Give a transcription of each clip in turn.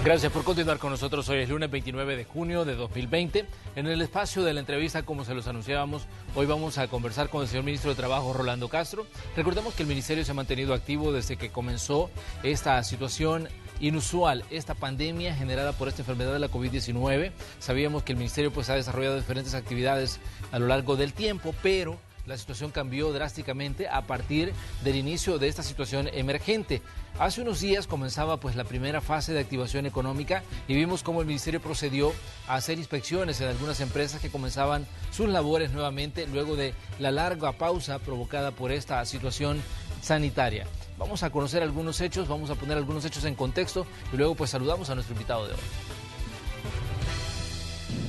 Gracias por continuar con nosotros. Hoy es lunes 29 de junio de 2020. En el espacio de la entrevista, como se los anunciábamos, hoy vamos a conversar con el señor ministro de Trabajo, Rolando Castro. Recordemos que el ministerio se ha mantenido activo desde que comenzó esta situación inusual, esta pandemia generada por esta enfermedad de la COVID-19. Sabíamos que el ministerio ha desarrollado diferentes actividades a lo largo del tiempo, pero la situación cambió drásticamente a partir del inicio de esta situación emergente. Hace unos días comenzaba la primera fase de activación económica y vimos cómo el ministerio procedió a hacer inspecciones en algunas empresas que comenzaban sus labores nuevamente luego de la larga pausa provocada por esta situación sanitaria. Vamos a conocer algunos hechos, vamos a poner algunos hechos en contexto y luego saludamos a nuestro invitado de hoy.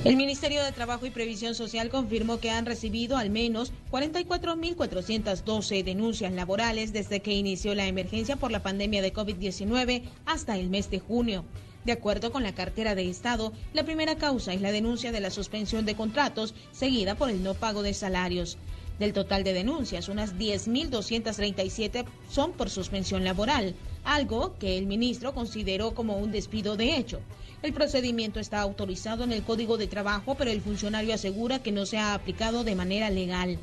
El Ministerio de Trabajo y Previsión Social confirmó que han recibido al menos 44.412 denuncias laborales desde que inició la emergencia por la pandemia de COVID-19 hasta el mes de junio. De acuerdo con la cartera de Estado, la primera causa es la denuncia de la suspensión de contratos, seguida por el no pago de salarios. Del total de denuncias, unas 10.237 son por suspensión laboral, algo que el ministro consideró como un despido de hecho. El procedimiento está autorizado en el Código de Trabajo, pero el funcionario asegura que no se ha aplicado de manera legal.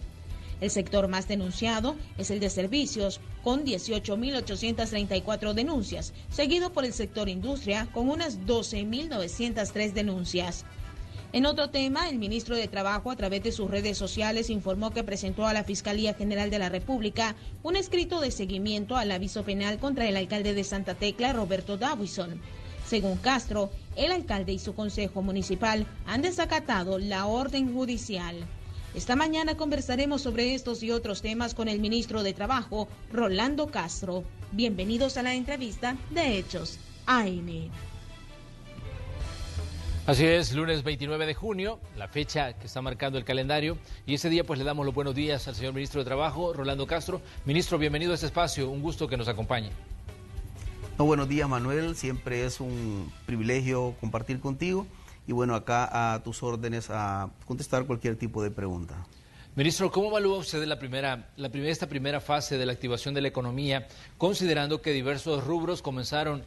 El sector más denunciado es el de servicios, con 18.834 denuncias, seguido por el sector industria, con unas 12.903 denuncias. En otro tema, el ministro de Trabajo, a través de sus redes sociales, informó que presentó a la Fiscalía General de la República un escrito de seguimiento al aviso penal contra el alcalde de Santa Tecla, Roberto Davison. Según Castro, el alcalde y su consejo municipal han desacatado la orden judicial. Esta mañana conversaremos sobre estos y otros temas con el ministro de Trabajo, Rolando Castro. Bienvenidos a la entrevista de Hechos AM. Así es, lunes 29 de junio, la fecha que está marcando el calendario, y ese día le damos los buenos días al señor ministro de Trabajo, Rolando Castro. Ministro, bienvenido a este espacio, un gusto que nos acompañe. Buenos días, Manuel, siempre es un privilegio compartir contigo y acá a tus órdenes a contestar cualquier tipo de pregunta. Ministro, ¿cómo evalúa usted esta primera fase de la activación de la economía, considerando que diversos rubros comenzaron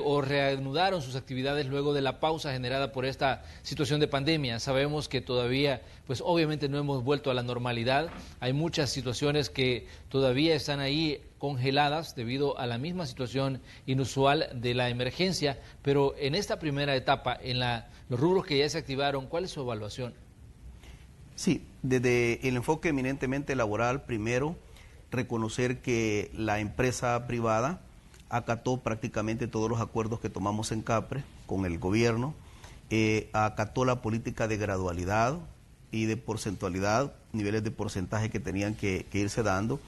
o reanudaron sus actividades luego de la pausa generada por esta situación de pandemia? Sabemos que todavía, obviamente no hemos vuelto a la normalidad. Hay muchas situaciones que todavía están ahí congeladas debido a la misma situación inusual de la emergencia, pero en esta primera etapa, en los rubros que ya se activaron, ¿cuál es su evaluación? Sí, desde el enfoque eminentemente laboral, primero, reconocer que la empresa privada acató prácticamente todos los acuerdos que tomamos en CAPRE con el gobierno, acató la política de gradualidad y de porcentualidad, niveles de porcentaje que tenían que irse dando.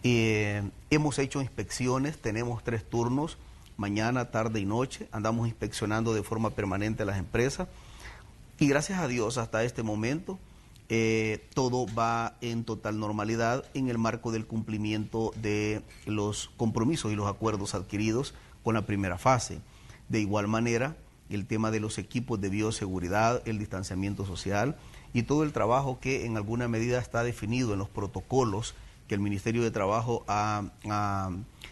Hemos hecho inspecciones, tenemos 3 turnos, mañana, tarde y noche, andamos inspeccionando de forma permanente a las empresas y gracias a Dios hasta este momento todo va en total normalidad en el marco del cumplimiento de los compromisos y los acuerdos adquiridos con la primera fase. De igual manera, el tema de los equipos de bioseguridad, el distanciamiento social y todo el trabajo que en alguna medida está definido en los protocolos que el Ministerio de Trabajo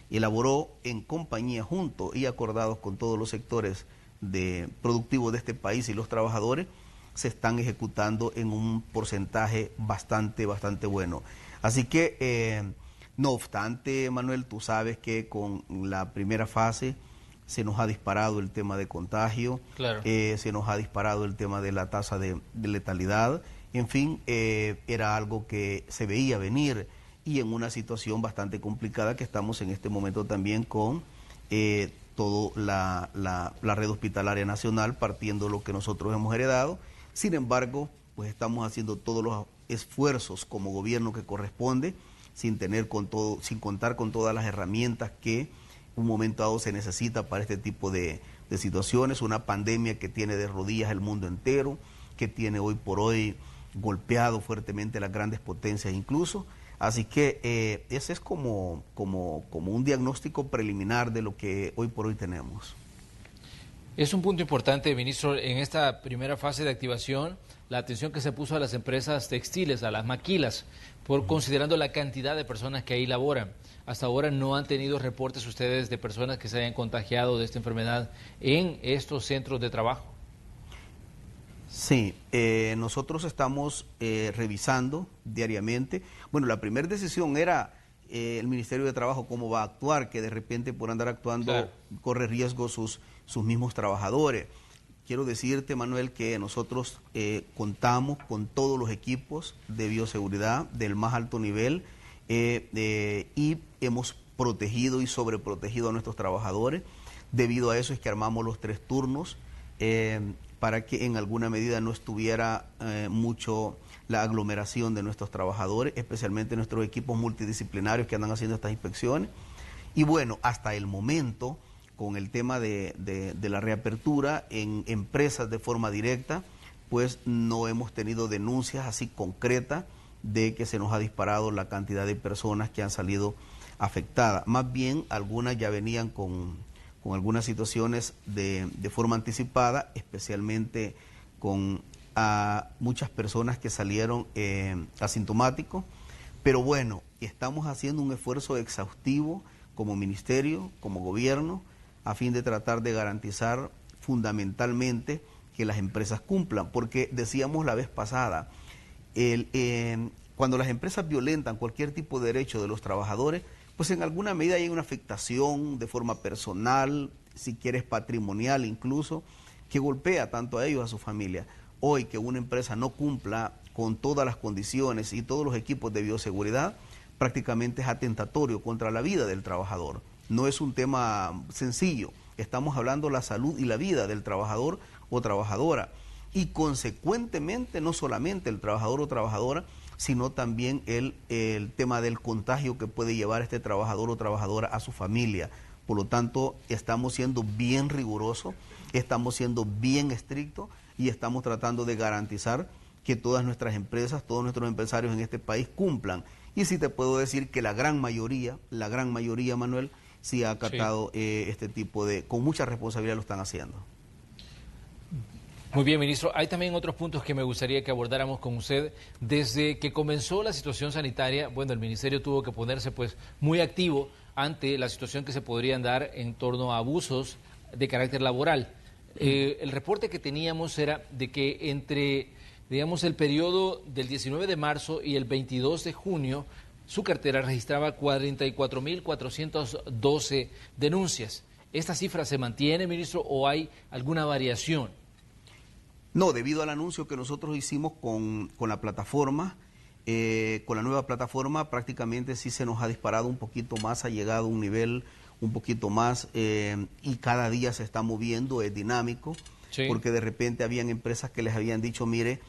elaboró en compañía junto y acordados con todos los sectores productivos de este país y los trabajadores, se están ejecutando en un porcentaje bastante bueno. Así que, no obstante, Manuel, tú sabes que con la primera fase se nos ha disparado el tema de contagio, claro. Se nos ha disparado el tema de la tasa de letalidad, en fin, era algo que se veía venir y en una situación bastante complicada que estamos en este momento también con toda la red hospitalaria nacional, partiendo de lo que nosotros hemos heredado. Sin embargo, estamos haciendo todos los esfuerzos como gobierno que corresponde, sin contar con todas las herramientas que un momento dado se necesita para este tipo de situaciones. Una pandemia que tiene de rodillas el mundo entero, que tiene hoy por hoy golpeado fuertemente las grandes potencias incluso. Así que ese es como un diagnóstico preliminar de lo que hoy por hoy tenemos. Es un punto importante, ministro, en esta primera fase de activación, la atención que se puso a las empresas textiles, a las maquilas, considerando la cantidad de personas que ahí laboran. hasta ahora no han tenido reportes ustedes de personas que se hayan contagiado de esta enfermedad en estos centros de trabajo. Sí, nosotros estamos revisando diariamente. Bueno, la primera decisión era el Ministerio de Trabajo cómo va a actuar, que de repente por andar actuando claro, corre riesgo sus mismos trabajadores. Quiero decirte, Manuel, que nosotros contamos con todos los equipos de bioseguridad del más alto nivel y hemos protegido y sobreprotegido a nuestros trabajadores. Debido a eso es que armamos los 3 turnos para que en alguna medida no estuviera mucho la aglomeración de nuestros trabajadores, especialmente nuestros equipos multidisciplinarios que andan haciendo estas inspecciones. Y bueno, hasta el momento, con el tema de la reapertura en empresas de forma directa, pues no hemos tenido denuncias así concretas de que se nos ha disparado la cantidad de personas que han salido afectadas. Más bien, algunas ya venían con algunas situaciones de forma anticipada, especialmente con muchas personas que salieron asintomáticos. Pero bueno, estamos haciendo un esfuerzo exhaustivo como ministerio, como gobierno, a fin de tratar de garantizar fundamentalmente que las empresas cumplan, porque decíamos la vez pasada, cuando las empresas violentan cualquier tipo de derecho de los trabajadores, pues en alguna medida hay una afectación de forma personal, si quieres patrimonial incluso, que golpea tanto a ellos a su familia. Hoy que una empresa no cumpla con todas las condiciones y todos los equipos de bioseguridad, prácticamente es atentatorio contra la vida del trabajador. No es un tema sencillo, estamos hablando de la salud y la vida del trabajador o trabajadora. Y consecuentemente, no solamente el trabajador o trabajadora, sino también el tema del contagio que puede llevar este trabajador o trabajadora a su familia. Por lo tanto, estamos siendo bien rigurosos, estamos siendo bien estrictos y estamos tratando de garantizar que todas nuestras empresas, todos nuestros empresarios en este país cumplan. Y sí te puedo decir que la gran mayoría, Manuel, sí ha acatado este tipo con mucha responsabilidad lo están haciendo. Muy bien, ministro. Hay también otros puntos que me gustaría que abordáramos con usted. Desde que comenzó la situación sanitaria, bueno, el ministerio tuvo que ponerse pues muy activo ante la situación que se podrían dar en torno a abusos de carácter laboral. El reporte que teníamos era de que entre, digamos, el periodo del 19 de marzo y el 22 de junio, su cartera registraba 44.412 denuncias. ¿Esta cifra se mantiene, ministro, o hay alguna variación? No, debido al anuncio que nosotros hicimos con la plataforma, con la nueva plataforma, prácticamente sí se nos ha disparado un poquito más, ha llegado a un nivel un poquito más y cada día se está moviendo, es dinámico, porque de repente habían empresas que les habían dicho, mire,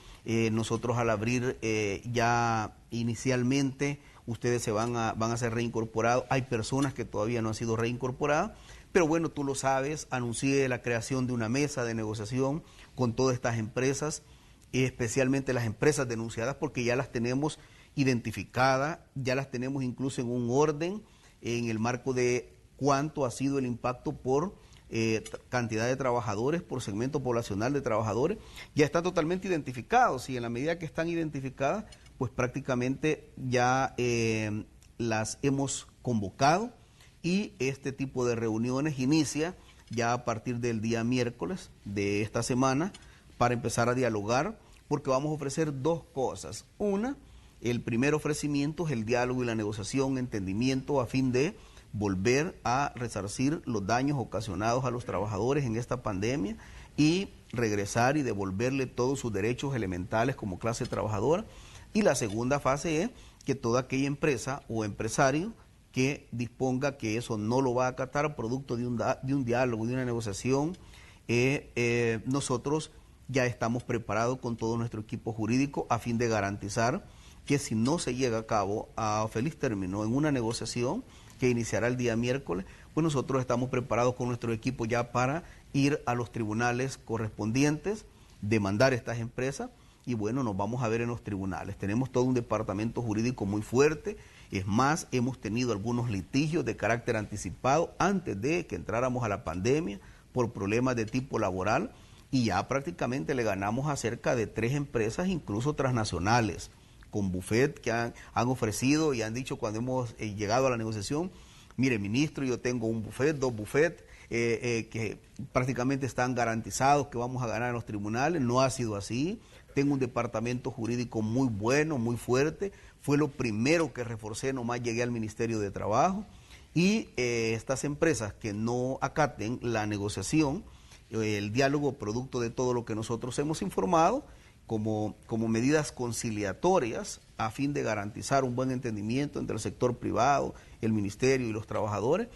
nosotros al abrir ya inicialmente ustedes van a ser reincorporados, hay personas que todavía no han sido reincorporadas, pero bueno, tú lo sabes, anuncié la creación de una mesa de negociación con todas estas empresas, especialmente las empresas denunciadas, porque ya las tenemos identificadas, ya las tenemos incluso en un orden, en el marco de cuánto ha sido el impacto por cantidad de trabajadores, por segmento poblacional de trabajadores, ya están totalmente identificados y en la medida que están identificadas, pues prácticamente ya las hemos convocado y este tipo de reuniones inicia ya a partir del día miércoles de esta semana para empezar a dialogar, porque vamos a ofrecer 2 cosas. Una, el primer ofrecimiento es el diálogo y la negociación, entendimiento a fin de volver a resarcir los daños ocasionados a los trabajadores en esta pandemia y regresar y devolverle todos sus derechos elementales como clase trabajadora. Y la segunda fase es que toda aquella empresa o empresario que disponga que eso no lo va a acatar producto de un diálogo, de una negociación, nosotros ya estamos preparados con todo nuestro equipo jurídico a fin de garantizar que si no se llega a cabo a feliz término en una negociación que iniciará el día miércoles, pues nosotros estamos preparados con nuestro equipo ya para ir a los tribunales correspondientes, demandar a estas empresas y bueno, nos vamos a ver en los tribunales. Tenemos todo un departamento jurídico muy fuerte. Es más, hemos tenido algunos litigios de carácter anticipado antes de que entráramos a la pandemia por problemas de tipo laboral y ya prácticamente le ganamos a cerca de 3 empresas, incluso transnacionales, con buffet que han ofrecido y han dicho cuando hemos llegado a la negociación, mire, ministro, yo tengo un buffet, 2 buffets, que prácticamente están garantizados que vamos a ganar en los tribunales. No ha sido así. Tengo un departamento jurídico muy bueno, muy fuerte. Fue lo primero que reforcé, nomás llegué al Ministerio de Trabajo. Y estas empresas que no acaten la negociación, el diálogo producto de todo lo que nosotros hemos informado, como medidas conciliatorias a fin de garantizar un buen entendimiento entre el sector privado, el ministerio y los trabajadores,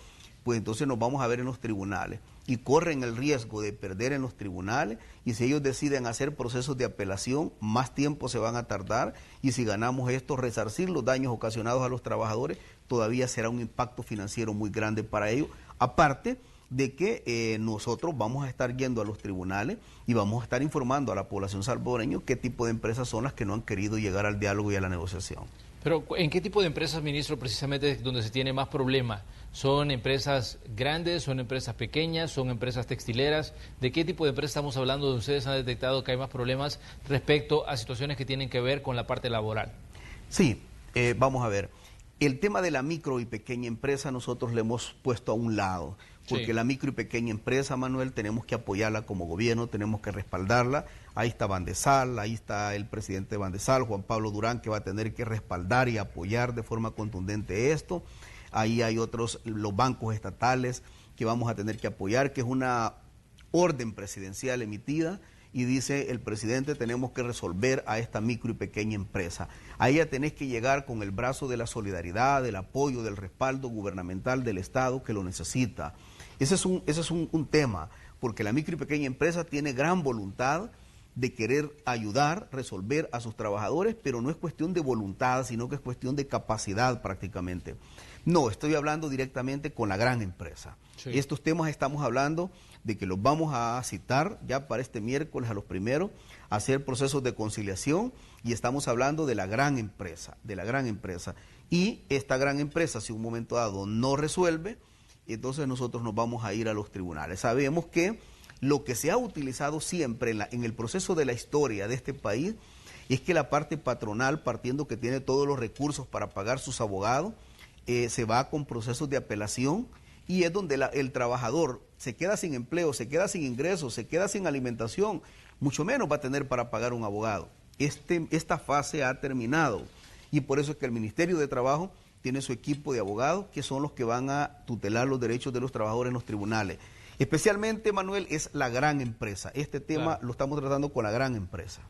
pues entonces nos vamos a ver en los tribunales y corren el riesgo de perder en los tribunales, y si ellos deciden hacer procesos de apelación, más tiempo se van a tardar, y si ganamos esto, resarcir los daños ocasionados a los trabajadores, todavía será un impacto financiero muy grande para ellos, aparte de que nosotros vamos a estar yendo a los tribunales y vamos a estar informando a la población salvadoreña qué tipo de empresas son las que no han querido llegar al diálogo y a la negociación. Pero, ¿en qué tipo de empresas, ministro, precisamente donde se tiene más problema? ¿Son empresas grandes, son empresas pequeñas, son empresas textileras? ¿De qué tipo de empresas estamos hablando donde ustedes han detectado que hay más problemas respecto a situaciones que tienen que ver con la parte laboral? Sí, vamos a ver. El tema de la micro y pequeña empresa nosotros le hemos puesto a un lado, porque sí, la micro y pequeña empresa, Manuel, tenemos que apoyarla como gobierno, tenemos que respaldarla. Ahí está Bandesal, ahí está el presidente de Bandesal, Juan Pablo Durán, que va a tener que respaldar y apoyar de forma contundente esto. Ahí hay otros, los bancos estatales que vamos a tener que apoyar, que es una orden presidencial emitida, y dice el presidente, tenemos que resolver a esta micro y pequeña empresa. Ahí ya tenés que llegar con el brazo de la solidaridad, del apoyo, del respaldo gubernamental del Estado que lo necesita. Ese es un tema, porque la micro y pequeña empresa tiene gran voluntad de querer ayudar, resolver a sus trabajadores, pero no es cuestión de voluntad, sino que es cuestión de capacidad prácticamente. No, estoy hablando directamente con la gran empresa. Sí. Estos temas estamos hablando de que los vamos a citar ya para este miércoles a los primeros, a hacer procesos de conciliación, y estamos hablando de la gran empresa, Y esta gran empresa, si un momento dado no resuelve, entonces nosotros nos vamos a ir a los tribunales. Sabemos que lo que se ha utilizado siempre en el proceso de la historia de este país es que la parte patronal, partiendo que tiene todos los recursos para pagar sus abogados, se va con procesos de apelación, y es donde el trabajador se queda sin empleo, se queda sin ingresos, se queda sin alimentación, mucho menos va a tener para pagar un abogado. Esta fase ha terminado, y por eso es que el Ministerio de Trabajo tiene su equipo de abogados que son los que van a tutelar los derechos de los trabajadores en los tribunales. Especialmente, Manuel, es la gran empresa. Este tema lo estamos tratando con la gran empresa.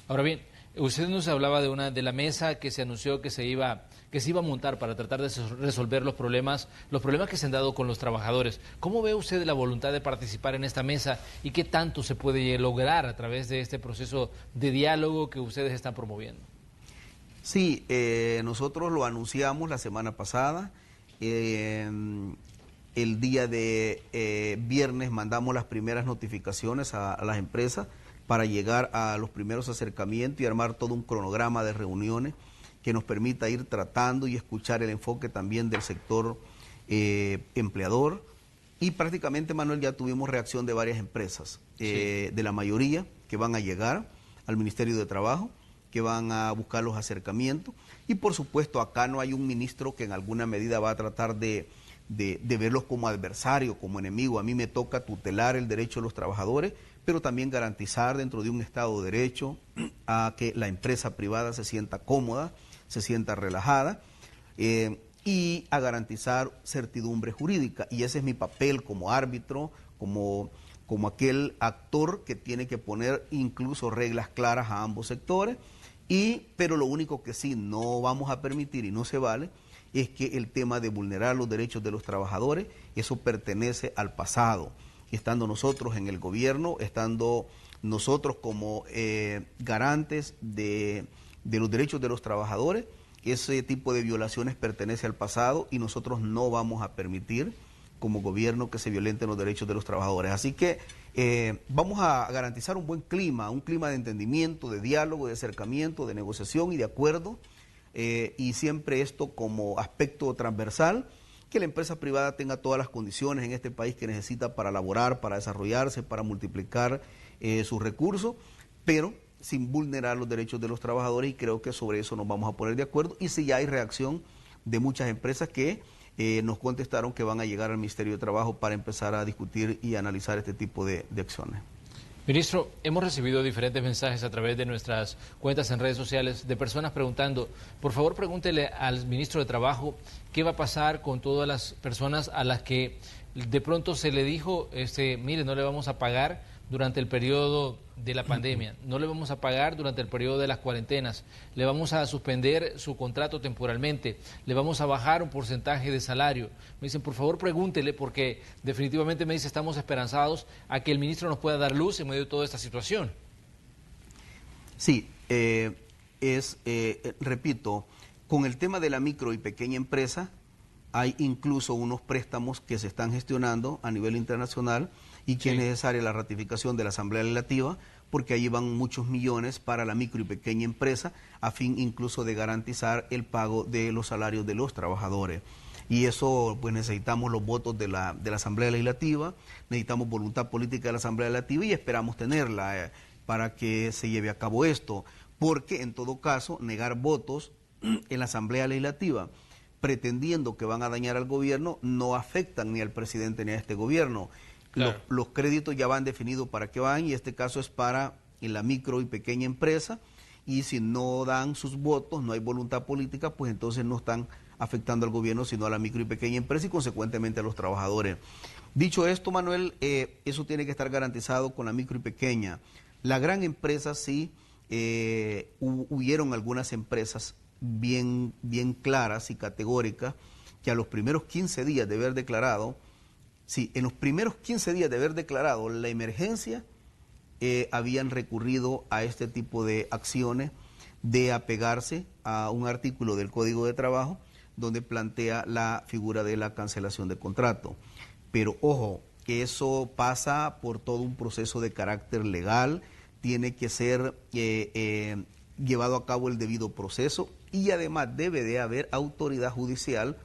Ahora bien, usted nos hablaba de la mesa que se anunció que se iba a montar para tratar de resolver los problemas que se han dado con los trabajadores. ¿Cómo ve usted la voluntad de participar en esta mesa y qué tanto se puede lograr a través de este proceso de diálogo que ustedes están promoviendo? Sí, nosotros lo anunciamos la semana pasada. El día de viernes mandamos las primeras notificaciones a las empresas para llegar a los primeros acercamientos y armar todo un cronograma de reuniones que nos permita ir tratando y escuchar el enfoque también del sector empleador. Y prácticamente, Manuel, ya tuvimos reacción de varias empresas, de la mayoría que van a llegar al Ministerio de Trabajo, que van a buscar los acercamientos. Y por supuesto acá no hay un ministro que en alguna medida va a tratar de verlos como adversario, como enemigo. A mí me toca tutelar el derecho de los trabajadores, pero también garantizar dentro de un Estado de Derecho a que la empresa privada se sienta cómoda, se sienta relajada, y a garantizar certidumbre jurídica. Y ese es mi papel como árbitro, como aquel actor que tiene que poner incluso reglas claras a ambos sectores. Pero lo único que sí no vamos a permitir y no se vale es que el tema de vulnerar los derechos de los trabajadores, eso pertenece al pasado. Estando nosotros en el gobierno, estando nosotros como garantes de los derechos de los trabajadores, ese tipo de violaciones pertenece al pasado y nosotros no vamos a permitir como gobierno que se violenten los derechos de los trabajadores. Así que vamos a garantizar un buen clima, un clima de entendimiento, de diálogo, de acercamiento, de negociación y de acuerdo, y siempre esto como aspecto transversal, que la empresa privada tenga todas las condiciones en este país que necesita para laborar, para desarrollarse, para multiplicar sus recursos, pero sin vulnerar los derechos de los trabajadores, y creo que sobre eso nos vamos a poner de acuerdo. Y si ya hay reacción de muchas empresas que nos contestaron que van a llegar al Ministerio de Trabajo para empezar a discutir y analizar este tipo de acciones. Ministro, hemos recibido diferentes mensajes a través de nuestras cuentas en redes sociales de personas preguntando, por favor pregúntele al ministro de Trabajo qué va a pasar con todas las personas a las que de pronto se le dijo, mire, no le vamos a pagar durante el periodo de la pandemia, no le vamos a pagar durante el periodo de las cuarentenas, le vamos a suspender su contrato temporalmente, le vamos a bajar un porcentaje de salario. Me dicen, por favor pregúntele, porque definitivamente me dice, estamos esperanzados a que el ministro nos pueda dar luz en medio de toda esta situación. Sí, repito, con el tema de la micro y pequeña empresa, hay incluso unos préstamos que se están gestionando a nivel internacional y que es necesaria la ratificación de la Asamblea Legislativa, porque allí van muchos millones para la micro y pequeña empresa, a fin incluso de garantizar el pago de los salarios de los trabajadores. Y eso, pues necesitamos los votos de la Asamblea Legislativa, necesitamos voluntad política de la Asamblea Legislativa y esperamos tenerla para que se lleve a cabo esto, porque en todo caso negar votos en la Asamblea Legislativa pretendiendo que van a dañar al gobierno no afectan ni al presidente ni a este gobierno. Claro. Los créditos ya van definidos para qué van, y este caso es para la micro y pequeña empresa, y si no dan sus votos, no hay voluntad política, pues entonces no están afectando al gobierno, sino a la micro y pequeña empresa y consecuentemente a los trabajadores. Dicho esto, Manuel, eso tiene que estar garantizado con la micro y pequeña. La gran empresa sí, hubieron algunas empresas bien claras y categóricas que a los primeros 15 días de haber declarado, sí, en los primeros 15 días de haber declarado la emergencia, habían recurrido a este tipo de acciones de apegarse a un artículo del Código de Trabajo donde plantea la figura de la cancelación de contrato. Pero ojo, eso pasa por todo un proceso de carácter legal, tiene que ser llevado a cabo el debido proceso, y además debe de haber autoridad judicial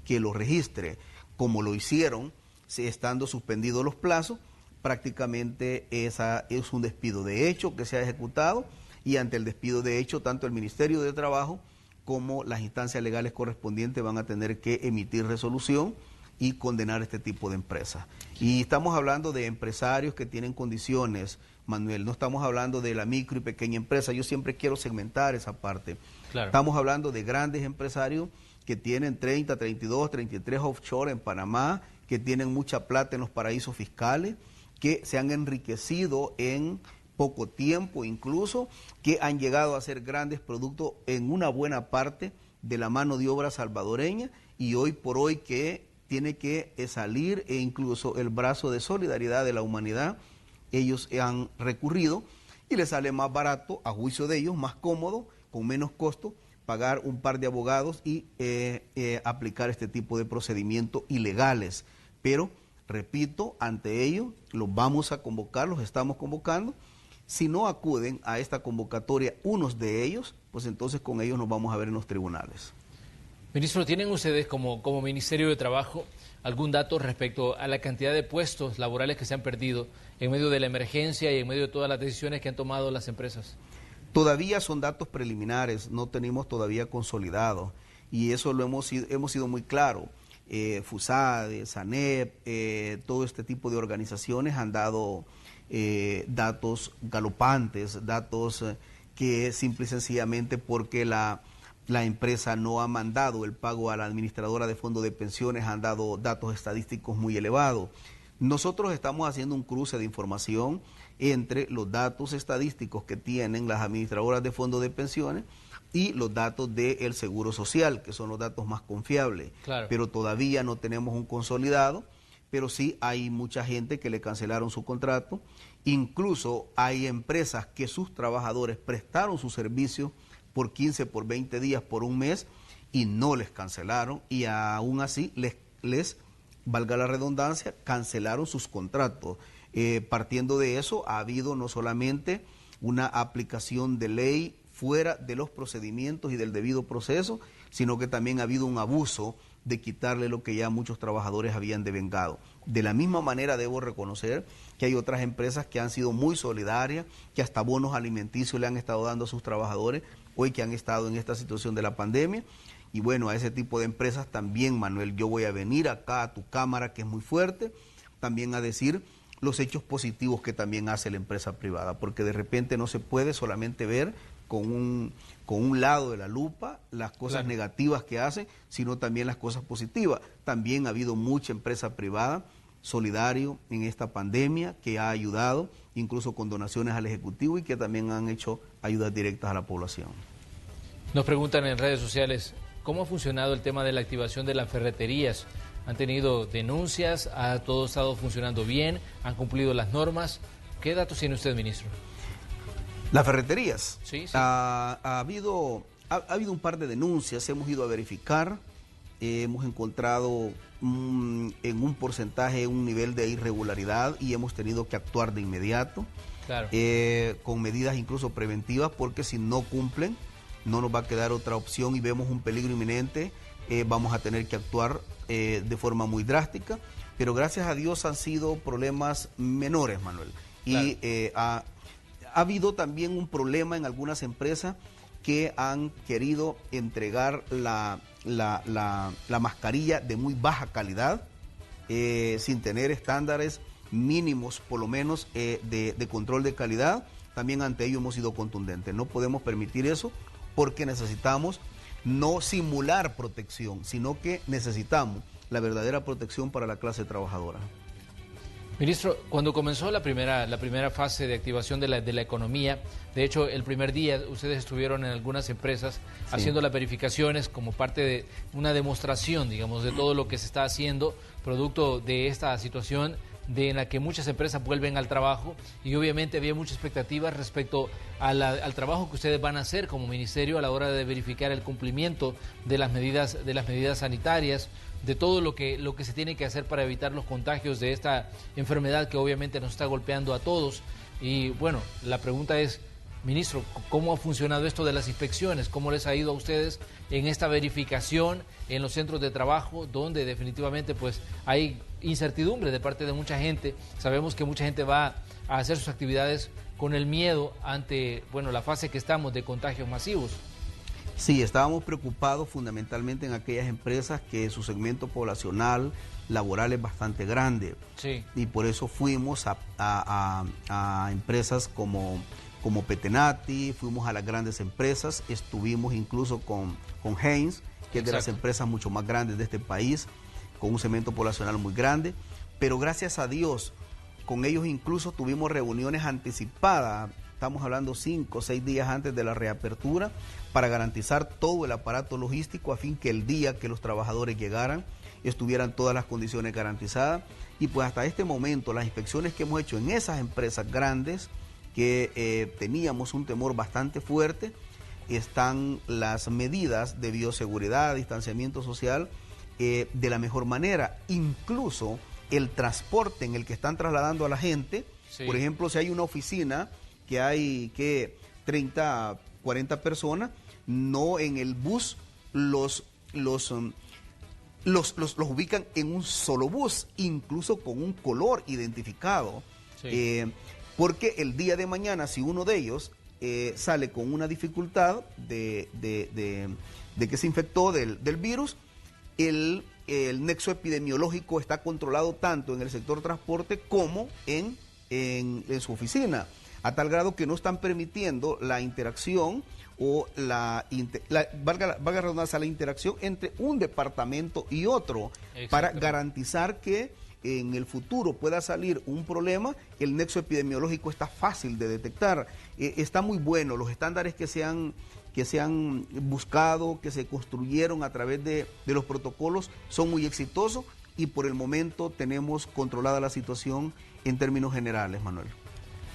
que lo registre, como lo hicieron, estando suspendidos los plazos. Prácticamente esa es un despido de hecho que se ha ejecutado, y ante el despido de hecho tanto el Ministerio de Trabajo como las instancias legales correspondientes van a tener que emitir resolución y condenar este tipo de empresas. Y estamos hablando de empresarios que tienen condiciones, Manuel, no estamos hablando de la micro y pequeña empresa. Yo siempre quiero segmentar esa parte. Claro. Estamos hablando de grandes empresarios que tienen 30, 32, 33 offshore en Panamá, que tienen mucha plata en los paraísos fiscales, que se han enriquecido en poco tiempo incluso, que han llegado a hacer grandes productos en una buena parte de la mano de obra salvadoreña, y hoy por hoy que tiene que salir, e incluso el brazo de solidaridad de la humanidad, ellos han recurrido y les sale más barato, a juicio de ellos, más cómodo, con menos costo, pagar un par de abogados y aplicar este tipo de procedimientos ilegales. Pero, repito, ante ello los vamos a convocar, los estamos convocando. Si no acuden a esta convocatoria unos de ellos, pues entonces con ellos nos vamos a ver en los tribunales. Ministro, ¿tienen ustedes como Ministerio de Trabajo algún dato respecto a la cantidad de puestos laborales que se han perdido en medio de la emergencia y en medio de todas las decisiones que han tomado las empresas? Todavía son datos preliminares, no tenemos todavía consolidados, y eso lo hemos sido muy claro. FUSADE, SANEP, todo este tipo de organizaciones han dado datos galopantes, datos que simple y sencillamente porque la empresa no ha mandado el pago a la administradora de fondos de pensiones, han dado datos estadísticos muy elevados. Nosotros estamos haciendo un cruce de información entre los datos estadísticos que tienen las administradoras de fondos de pensiones y los datos del Seguro Social, que son los datos más confiables. Claro. Pero todavía no tenemos un consolidado, pero sí hay mucha gente que le cancelaron su contrato. Incluso hay empresas que sus trabajadores prestaron su servicio por 15, por 20 días, por un mes, y no les cancelaron, y aún así les valga la redundancia, cancelaron sus contratos. Partiendo de eso, ha habido no solamente una aplicación de ley fuera de los procedimientos y del debido proceso, sino que también ha habido un abuso de quitarle lo que ya muchos trabajadores habían devengado. De la misma manera debo reconocer que hay otras empresas que han sido muy solidarias, que hasta bonos alimenticios le han estado dando a sus trabajadores, hoy que han estado en esta situación de la pandemia. Y bueno, a ese tipo de empresas también, Manuel, yo voy a venir acá a tu cámara, que es muy fuerte, también a decir los hechos positivos que también hace la empresa privada, porque de repente no se puede solamente ver con un lado de la lupa las cosas negativas que hacen, sino también las cosas positivas. También ha habido mucha empresa privada solidario en esta pandemia que ha ayudado, incluso con donaciones al Ejecutivo, y que también han hecho ayudas directas a la población. Nos preguntan en redes sociales, ¿cómo ha funcionado el tema de la activación de las ferreterías? ¿Han tenido denuncias? ¿Ha todo estado funcionando bien? ¿Han cumplido las normas? ¿Qué datos tiene usted, ministro? Las ferreterías. Sí. Ha habido un par de denuncias, hemos ido a verificar, hemos encontrado en un porcentaje un nivel de irregularidad y hemos tenido que actuar de inmediato, claro, con medidas incluso preventivas, porque si no cumplen no nos va a quedar otra opción y vemos un peligro inminente, vamos a tener que actuar de forma muy drástica, pero gracias a Dios han sido problemas menores, Manuel. Claro. Y ha habido también un problema en algunas empresas que han querido entregar la mascarilla de muy baja calidad, sin tener estándares mínimos, por lo menos, de control de calidad. También ante ello hemos sido contundentes. No podemos permitir eso porque necesitamos no simular protección, sino que necesitamos la verdadera protección para la clase trabajadora. Ministro, cuando comenzó la primera fase de activación de la economía, de hecho, el primer día ustedes estuvieron en algunas empresas haciendo las verificaciones como parte de una demostración, digamos, de todo lo que se está haciendo, producto de esta situación en la que muchas empresas vuelven al trabajo, y obviamente había mucha expectativa respecto al trabajo que ustedes van a hacer como ministerio a la hora de verificar el cumplimiento de las medidas sanitarias, de todo lo que se tiene que hacer para evitar los contagios de esta enfermedad que obviamente nos está golpeando a todos. Y bueno, la pregunta es, ministro, ¿cómo ha funcionado esto de las inspecciones? ¿Cómo les ha ido a ustedes en esta verificación en los centros de trabajo, donde definitivamente pues hay incertidumbre de parte de mucha gente? Sabemos que mucha gente va a hacer sus actividades con el miedo ante, bueno, la fase que estamos de contagios masivos. Sí, estábamos preocupados fundamentalmente en aquellas empresas que su segmento poblacional laboral es bastante grande. Sí. Y por eso fuimos a empresas como Petenati, fuimos a las grandes empresas, estuvimos incluso con Heinz, que es de las empresas mucho más grandes de este país, con un segmento poblacional muy grande, pero gracias a Dios, con ellos incluso tuvimos reuniones anticipadas, estamos hablando 5 o 6 días antes de la reapertura, para garantizar todo el aparato logístico a fin que el día que los trabajadores llegaran estuvieran todas las condiciones garantizadas. Y pues hasta este momento las inspecciones que hemos hecho en esas empresas grandes, que teníamos un temor bastante fuerte, están las medidas de bioseguridad, distanciamiento social, de la mejor manera. Incluso el transporte en el que están trasladando a la gente, sí. Por ejemplo, si hay una oficina que hay 30, 40 personas, no en el bus los ubican en un solo bus, incluso con un color identificado. Sí. Porque el día de mañana, si uno de ellos sale con una dificultad de que se infectó del virus, el nexo epidemiológico está controlado tanto en el sector transporte como en su oficina, a tal grado que no están permitiendo la interacción o valga la redundancia, la interacción entre un departamento y otro, para garantizar que en el futuro pueda salir un problema. El nexo epidemiológico está fácil de detectar, está muy bueno, los estándares que se han buscado, que se construyeron a través de los protocolos, son muy exitosos, y por el momento tenemos controlada la situación en términos generales, Manuel.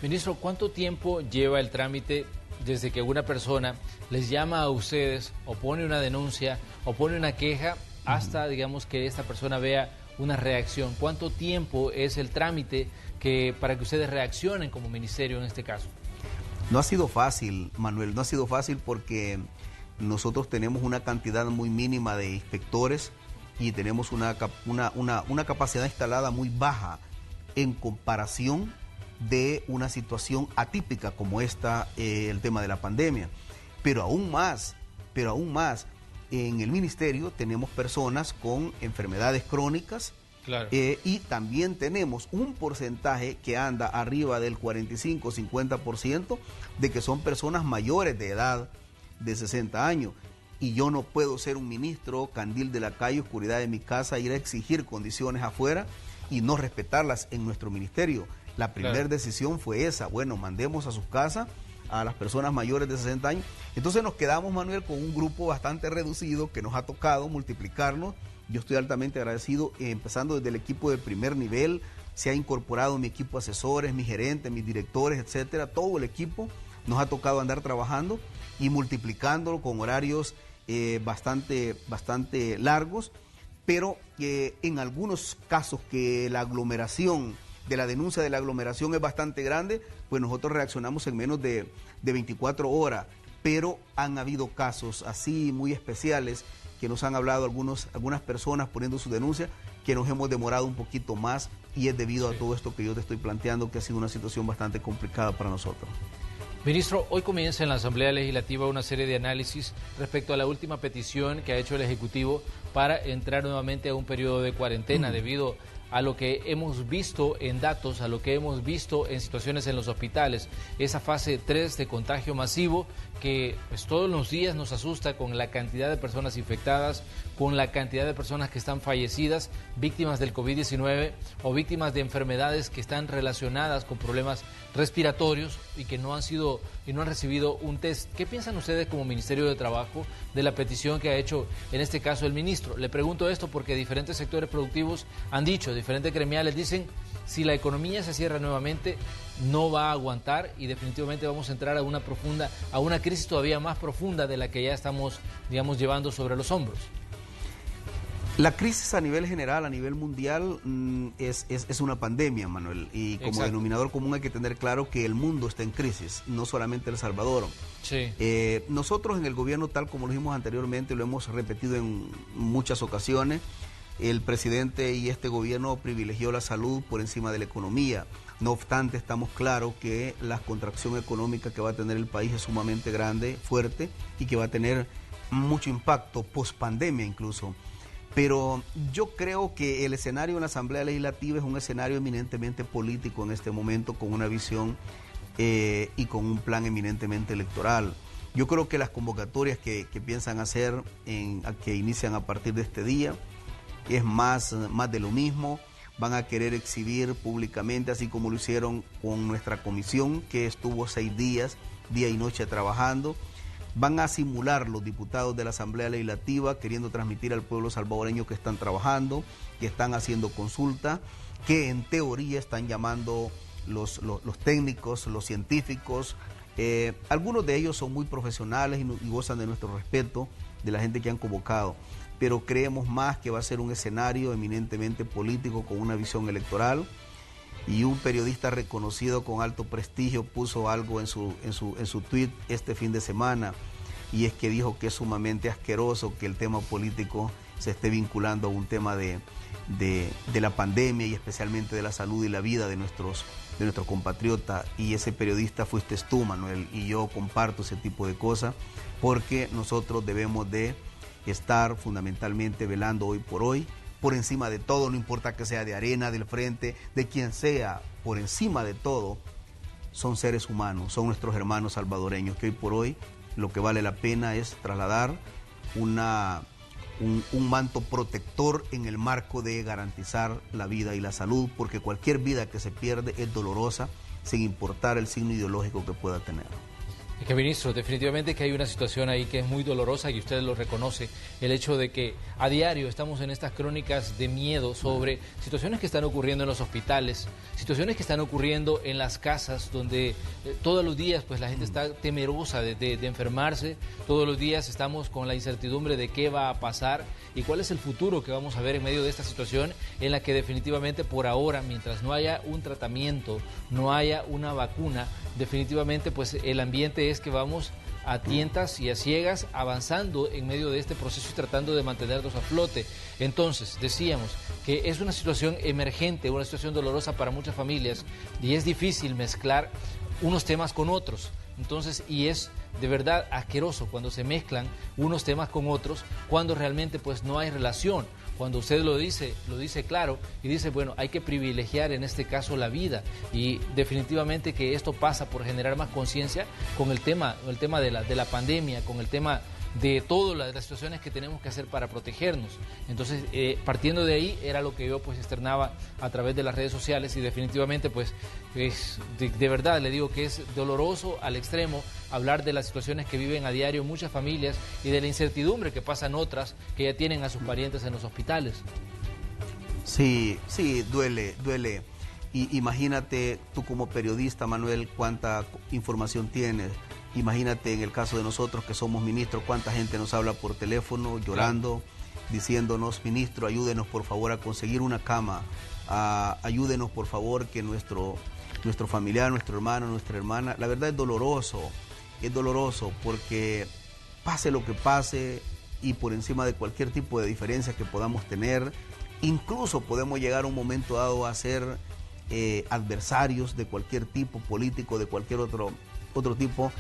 Ministro, ¿cuánto tiempo lleva el trámite desde que una persona les llama a ustedes o pone una denuncia o pone una queja hasta, digamos, que esta persona vea una reacción? ¿Cuánto tiempo es el trámite para que ustedes reaccionen como ministerio en este caso? No ha sido fácil, Manuel, no ha sido fácil porque nosotros tenemos una cantidad muy mínima de inspectores y tenemos una capacidad instalada muy baja en comparación de una situación atípica como esta, el tema de la pandemia. Pero aún más, en el ministerio tenemos personas con enfermedades crónicas. Claro. Y también tenemos un porcentaje que anda arriba del 45-50% de que son personas mayores de edad de 60 años. Y yo no puedo ser un ministro, candil de la calle, oscuridad de mi casa, ir a exigir condiciones afuera y no respetarlas en nuestro ministerio. La primera decisión fue esa: bueno, mandemos a sus casas a las personas mayores de 60 años. Entonces nos quedamos, Manuel, con un grupo bastante reducido que nos ha tocado multiplicarnos. Yo estoy altamente agradecido, empezando desde el equipo de primer nivel. Se ha incorporado mi equipo de asesores, mis gerentes, mis directores, etcétera. Todo el equipo nos ha tocado andar trabajando y multiplicándolo con horarios bastante largos, pero en algunos casos que la denuncia de la aglomeración es bastante grande, pues nosotros reaccionamos en menos de 24 horas. Pero han habido casos así muy especiales que nos han hablado algunas personas poniendo su denuncia, que nos hemos demorado un poquito más, y es debido a todo esto que yo te estoy planteando, que ha sido una situación bastante complicada para nosotros. Ministro, hoy comienza en la Asamblea Legislativa una serie de análisis respecto a la última petición que ha hecho el Ejecutivo para entrar nuevamente a un periodo de cuarentena debido a lo que hemos visto en datos, a lo que hemos visto en situaciones en los hospitales, esa fase 3 de contagio masivo que pues todos los días nos asusta con la cantidad de personas infectadas, con la cantidad de personas que están fallecidas, víctimas del COVID-19 o víctimas de enfermedades que están relacionadas con problemas respiratorios y que no han recibido un test. ¿Qué piensan ustedes como Ministerio de Trabajo de la petición que ha hecho en este caso el ministro? Le pregunto esto porque diferentes sectores productivos han dicho, diferentes gremiales dicen, si la economía se cierra nuevamente no va a aguantar y definitivamente vamos a entrar a una crisis todavía más profunda de la que ya estamos, digamos, llevando sobre los hombros. La crisis a nivel general, a nivel mundial, es una pandemia, Manuel, y como denominador común hay que tener claro que el mundo está en crisis, no solamente El Salvador. Sí. Nosotros en el gobierno, tal como lo dijimos anteriormente, lo hemos repetido en muchas ocasiones, el presidente y este gobierno privilegió la salud por encima de la economía. No obstante, estamos claros que la contracción económica que va a tener el país es sumamente grande, fuerte, y que va a tener mucho impacto post-pandemia incluso. Pero yo creo que el escenario en la Asamblea Legislativa es un escenario eminentemente político en este momento, con una visión y con un plan eminentemente electoral. Yo creo que las convocatorias que piensan hacer, que inician a partir de este día, es más de lo mismo. Van a querer exhibir públicamente, así como lo hicieron con nuestra comisión, que estuvo 6 días, día y noche trabajando. Van a simular los diputados de la Asamblea Legislativa queriendo transmitir al pueblo salvadoreño que están trabajando, que están haciendo consulta, que en teoría están llamando los técnicos, los científicos. Algunos de ellos son muy profesionales y gozan de nuestro respeto, de la gente que han convocado, pero creemos más que va a ser un escenario eminentemente político con una visión electoral. Y un periodista reconocido con alto prestigio puso algo en su tweet este fin de semana, y es que dijo que es sumamente asqueroso que el tema político se esté vinculando a un tema de la pandemia y especialmente de la salud y la vida de nuestros compatriotas. Y ese periodista fuiste tú, Manuel, y yo comparto ese tipo de cosas, porque nosotros debemos de estar fundamentalmente velando hoy por encima de todo, no importa que sea de Arena, del Frente, de quien sea, por encima de todo, son seres humanos, son nuestros hermanos salvadoreños, que hoy por hoy lo que vale la pena es trasladar un manto protector en el marco de garantizar la vida y la salud, porque cualquier vida que se pierde es dolorosa, sin importar el signo ideológico que pueda tener. Es que, ministro, definitivamente que hay una situación ahí que es muy dolorosa y usted lo reconoce, el hecho de que a diario estamos en estas crónicas de miedo sobre situaciones que están ocurriendo en los hospitales, situaciones que están ocurriendo en las casas donde todos los días pues la gente está temerosa de enfermarse, todos los días estamos con la incertidumbre de qué va a pasar y cuál es el futuro que vamos a ver en medio de esta situación en la que definitivamente por ahora, mientras no haya un tratamiento, no haya una vacuna, definitivamente pues el ambiente realmente es que vamos a tientas y a ciegas avanzando en medio de este proceso y tratando de mantenernos a flote. Entonces, decíamos que es una situación emergente, una situación dolorosa para muchas familias y es difícil mezclar unos temas con otros. Entonces, y es de verdad asqueroso cuando se mezclan unos temas con otros, cuando realmente pues no hay relación. Cuando usted lo dice claro y dice, bueno, hay que privilegiar en este caso la vida, y definitivamente que esto pasa por generar más conciencia con el tema de la pandemia, con el tema de todas las situaciones que tenemos que hacer para protegernos. Entonces, partiendo de ahí, era lo que yo pues externaba a través de las redes sociales, y definitivamente pues es de verdad le digo que es doloroso al extremo hablar de las situaciones que viven a diario muchas familias y de la incertidumbre que pasan otras que ya tienen a sus parientes en los hospitales. Sí, duele. Y imagínate tú como periodista, Manuel, cuánta información tienes. Imagínate en el caso de nosotros que somos ministros, cuánta gente nos habla por teléfono llorando, diciéndonos, ministro, ayúdenos por favor a conseguir una cama, ayúdenos por favor que nuestro familiar, nuestro hermano, nuestra hermana. La verdad es doloroso porque pase lo que pase y por encima de cualquier tipo de diferencias que podamos tener, incluso podemos llegar a un momento dado a ser adversarios de cualquier tipo político, de cualquier otro tipo,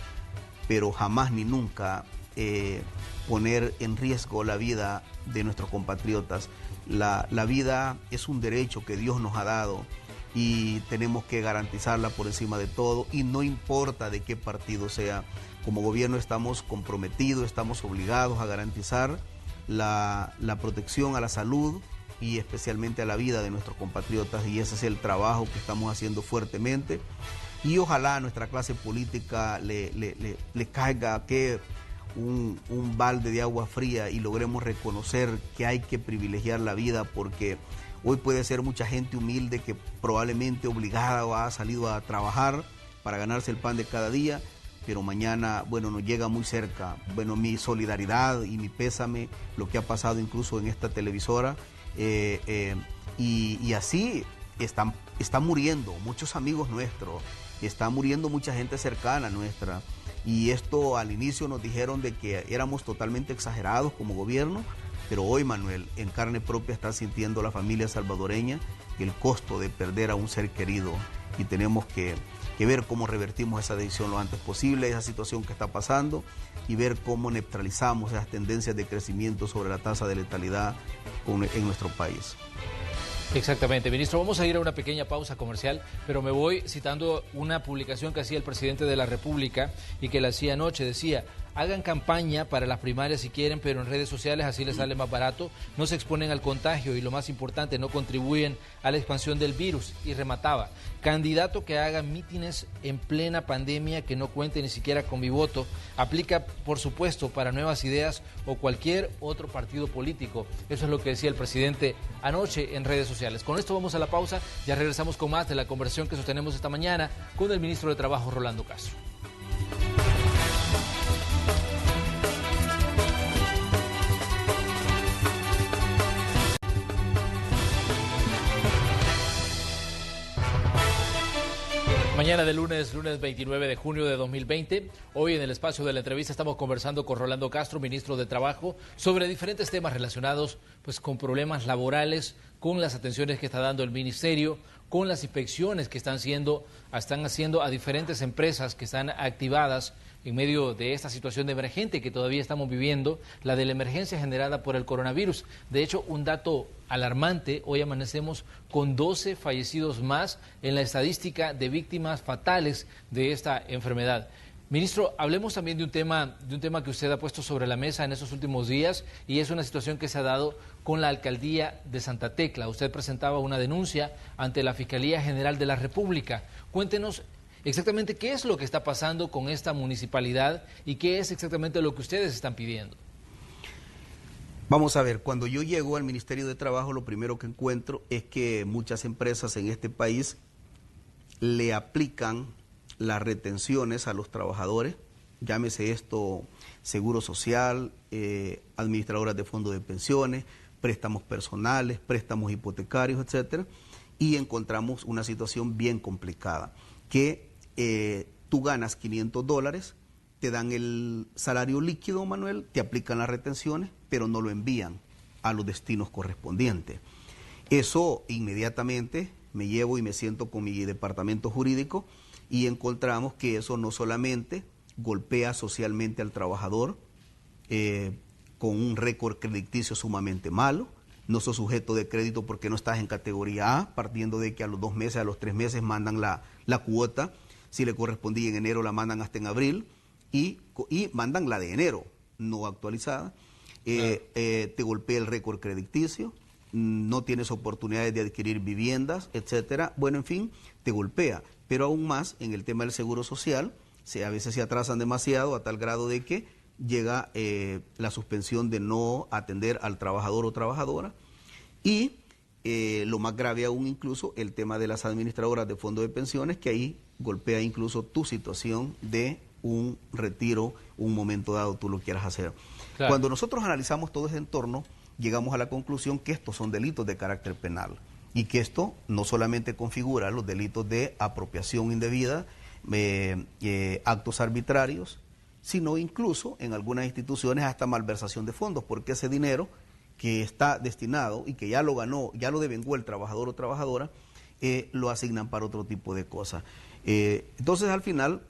pero jamás ni nunca poner en riesgo la vida de nuestros compatriotas. La vida es un derecho que Dios nos ha dado y tenemos que garantizarla por encima de todo, y no importa de qué partido sea. Como gobierno estamos comprometidos, estamos obligados a garantizar la protección a la salud y especialmente a la vida de nuestros compatriotas, y ese es el trabajo que estamos haciendo fuertemente. Y ojalá a nuestra clase política le caiga un balde de agua fría y logremos reconocer que hay que privilegiar la vida, porque hoy puede ser mucha gente humilde que probablemente obligada ha salido a trabajar para ganarse el pan de cada día, pero mañana, bueno, nos llega muy cerca. Bueno, mi solidaridad y mi pésame, lo que ha pasado incluso en esta televisora, y así están muriendo muchos amigos nuestros, está muriendo mucha gente cercana nuestra, y esto al inicio nos dijeron de que éramos totalmente exagerados como gobierno, pero hoy, Manuel, en carne propia está sintiendo la familia salvadoreña el costo de perder a un ser querido, y tenemos que ver cómo revertimos esa decisión lo antes posible, esa situación que está pasando, y ver cómo neutralizamos esas tendencias de crecimiento sobre la tasa de letalidad en nuestro país. Exactamente, ministro. Vamos a ir a una pequeña pausa comercial, pero me voy citando una publicación que hacía el presidente de la República y que la hacía anoche. Decía, hagan campaña para las primarias si quieren, pero en redes sociales así les sale más barato, no se exponen al contagio y lo más importante, no contribuyen a la expansión del virus. Y remataba, candidato que haga mítines en plena pandemia que no cuente ni siquiera con mi voto, aplica por supuesto para Nuevas Ideas o cualquier otro partido político. Eso es lo que decía el presidente anoche en redes sociales. Con esto vamos a la pausa, ya regresamos con más de la conversación que sostenemos esta mañana con el ministro de Trabajo, Rolando Castro. Mañana de lunes 29 de junio de 2020. Hoy en el espacio de la entrevista estamos conversando con Rolando Castro, ministro de Trabajo, sobre diferentes temas relacionados pues, con problemas laborales, con las atenciones que está dando el ministerio, con las inspecciones que están haciendo a diferentes empresas que están activadas en medio de esta situación de emergente que todavía estamos viviendo, la de la emergencia generada por el coronavirus. De hecho, un dato alarmante, hoy amanecemos con 12 fallecidos más en la estadística de víctimas fatales de esta enfermedad. Ministro, hablemos también de un tema que usted ha puesto sobre la mesa en estos últimos días, y es una situación que se ha dado con la alcaldía de Santa Tecla. Usted presentaba una denuncia ante la Fiscalía General de la República. Cuéntenos exactamente qué es lo que está pasando con esta municipalidad y qué es exactamente lo que ustedes están pidiendo. Vamos a ver, cuando yo llego al Ministerio de Trabajo, lo primero que encuentro es que muchas empresas en este país le aplican las retenciones a los trabajadores, llámese esto seguro social, administradoras de fondos de pensiones, préstamos personales, préstamos hipotecarios, etcétera, y encontramos una situación bien complicada, que tú ganas $500 te dan el salario líquido, Manuel, te aplican las retenciones, pero no lo envían a los destinos correspondientes. Eso inmediatamente me llevo y me siento con mi departamento jurídico y encontramos que eso no solamente golpea socialmente al trabajador con un récord crediticio sumamente malo, no sos sujeto de crédito porque no estás en categoría A, partiendo de que a los 2 meses, a los 3 meses mandan la cuota, si le correspondía en enero la mandan hasta en abril y mandan la de enero, no actualizada, te golpea el récord crediticio, no tienes oportunidades de adquirir viviendas, etcétera. Bueno, en fin, te golpea, pero aún más en el tema del seguro social, a veces se atrasan demasiado a tal grado de que llega la suspensión de no atender al trabajador o trabajadora y lo más grave aún incluso el tema de las administradoras de fondos de pensiones, que ahí golpea incluso tu situación de un retiro, un momento dado tú lo quieras hacer. Claro. Cuando nosotros analizamos todo ese entorno, llegamos a la conclusión que estos son delitos de carácter penal y que esto no solamente configura los delitos de apropiación indebida, actos arbitrarios, sino incluso en algunas instituciones hasta malversación de fondos, porque ese dinero que está destinado y que ya lo ganó, ya lo devengó el trabajador o trabajadora, lo asignan para otro tipo de cosas. Entonces al final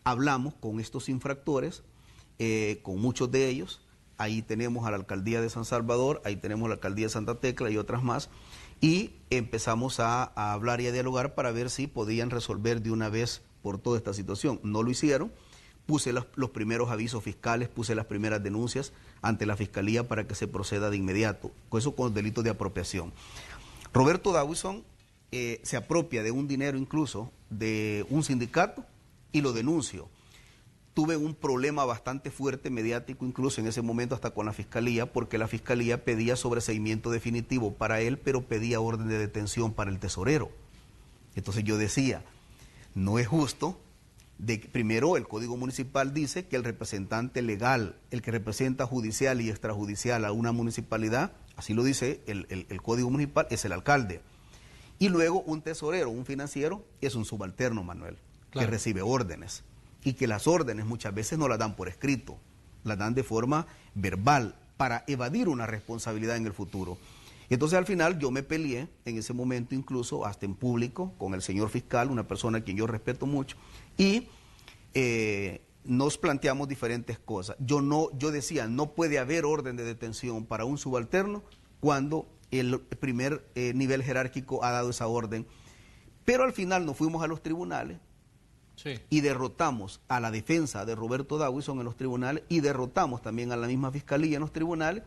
hablamos con estos infractores, con muchos de ellos. Ahí tenemos a la alcaldía de San Salvador, ahí tenemos la alcaldía de Santa Tecla y otras más, y empezamos a hablar y a dialogar para ver si podían resolver de una vez por toda esta situación. No lo hicieron, puse los primeros avisos fiscales, puse las primeras denuncias ante la Fiscalía para que se proceda de inmediato, eso con delitos de apropiación. Roberto Dawison se apropia de un dinero incluso de un sindicato y lo denuncio. Tuve un problema bastante fuerte mediático, incluso en ese momento hasta con la Fiscalía, porque la Fiscalía pedía sobreseimiento definitivo para él, pero pedía orden de detención para el tesorero. Entonces yo decía, no es justo, primero el Código Municipal dice que el representante legal, el que representa judicial y extrajudicial a una municipalidad, así lo dice el Código Municipal, es el alcalde. Y luego un tesorero, un financiero, es un subalterno, Manuel, claro, que recibe órdenes. Y que las órdenes muchas veces no las dan por escrito, las dan de forma verbal para evadir una responsabilidad en el futuro. Entonces al final yo me peleé en ese momento incluso hasta en público con el señor fiscal, una persona a quien yo respeto mucho, y nos planteamos diferentes cosas. Yo decía, no puede haber orden de detención para un subalterno cuando el primer nivel jerárquico ha dado esa orden, pero al final nos fuimos a los tribunales. Sí. Y derrotamos a la defensa de Roberto Dawison en los tribunales y derrotamos también a la misma Fiscalía en los tribunales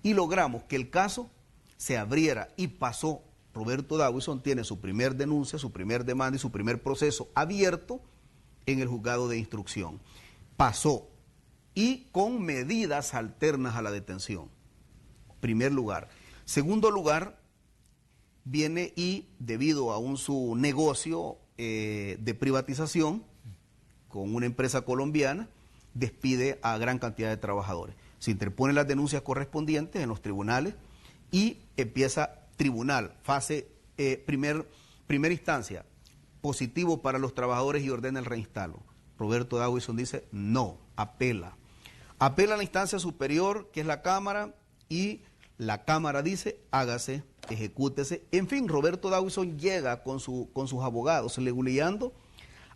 y logramos que el caso se abriera y pasó. Roberto Dawison tiene su primer denuncia, su primer demanda y su primer proceso abierto en el juzgado de instrucción. Pasó y con medidas alternas a la detención. Primer lugar. Segundo lugar, viene y debido a su negocio de privatización con una empresa colombiana, despide a gran cantidad de trabajadores. Se interponen las denuncias correspondientes en los tribunales y empieza tribunal, fase primera instancia, positivo para los trabajadores y ordena el reinstalo. Roberto Dawison dice no, apela. Apela a la instancia superior, que es la Cámara, y la Cámara dice hágase, ejecútese. En fin, Roberto Dawison llega con sus abogados leguleyando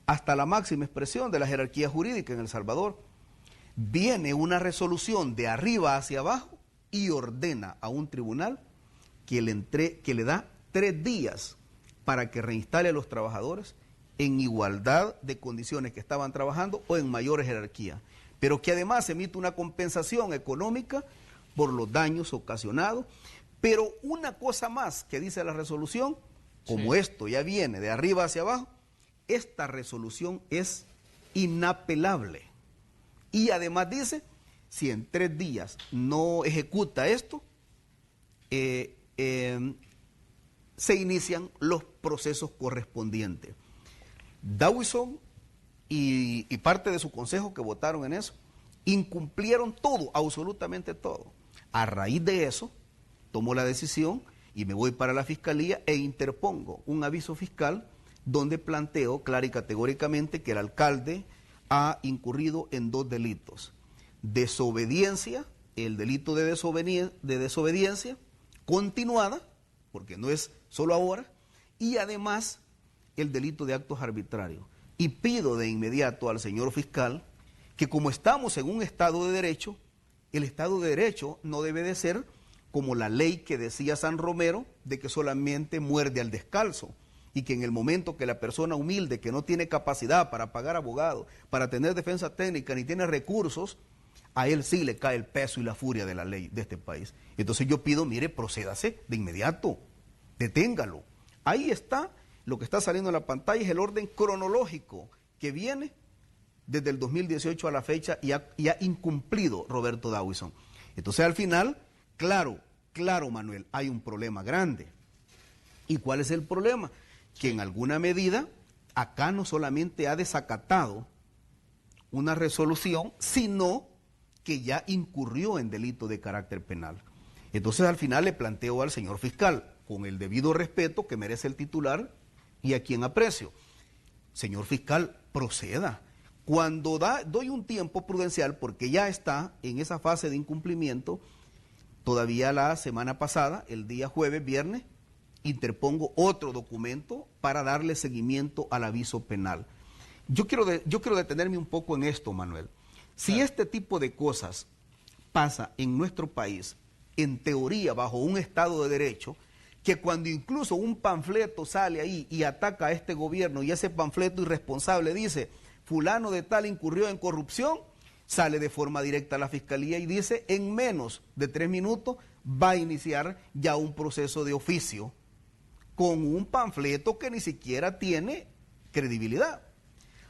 hasta la máxima expresión de la jerarquía jurídica en El Salvador. Viene una resolución de arriba hacia abajo y ordena a un tribunal que le da 3 días para que reinstale a los trabajadores en igualdad de condiciones que estaban trabajando o en mayor jerarquía, pero que además emite una compensación económica por los daños ocasionados. Pero una cosa más que dice la resolución, como sí, esto ya viene de arriba hacia abajo, esta resolución es inapelable. Y además dice, si en 3 días no ejecuta esto, se inician los procesos correspondientes. Dawison y parte de su consejo que votaron en eso, incumplieron todo, absolutamente todo. A raíz de eso, tomo la decisión y me voy para la Fiscalía e interpongo un aviso fiscal donde planteo clara y categóricamente que el alcalde ha incurrido en 2 delitos. Desobediencia, el delito de desobediencia continuada, porque no es solo ahora, y además el delito de actos arbitrarios. Y pido de inmediato al señor fiscal que, como estamos en un Estado de Derecho, el Estado de Derecho no debe de ser como la ley que decía San Romero, de que solamente muerde al descalzo, y que en el momento que la persona humilde, que no tiene capacidad para pagar abogado, para tener defensa técnica, ni tiene recursos, a él sí le cae el peso y la furia de la ley de este país. Entonces yo pido, mire, procédase de inmediato, deténgalo. Ahí está, lo que está saliendo en la pantalla es el orden cronológico que viene desde el 2018 a la fecha y ha incumplido Roberto Dawison. Entonces al final, claro, Manuel, hay un problema grande. ¿Y cuál es el problema? Que en alguna medida acá no solamente ha desacatado una resolución, sino que ya incurrió en delito de carácter penal. Entonces al final le planteo al señor fiscal, con el debido respeto que merece el titular y a quien aprecio, señor fiscal, proceda. Cuando doy un tiempo prudencial, porque ya está en esa fase de incumplimiento, todavía la semana pasada, el día jueves, viernes, interpongo otro documento para darle seguimiento al aviso penal. Yo quiero detenerme un poco en esto, Manuel. Si este tipo de cosas pasa en nuestro país, en teoría, bajo un Estado de Derecho, que cuando incluso un panfleto sale ahí y ataca a este gobierno y ese panfleto irresponsable dice, fulano de tal incurrió en corrupción, sale de forma directa a la Fiscalía y dice, en menos de 3 minutos va a iniciar ya un proceso de oficio con un panfleto que ni siquiera tiene credibilidad.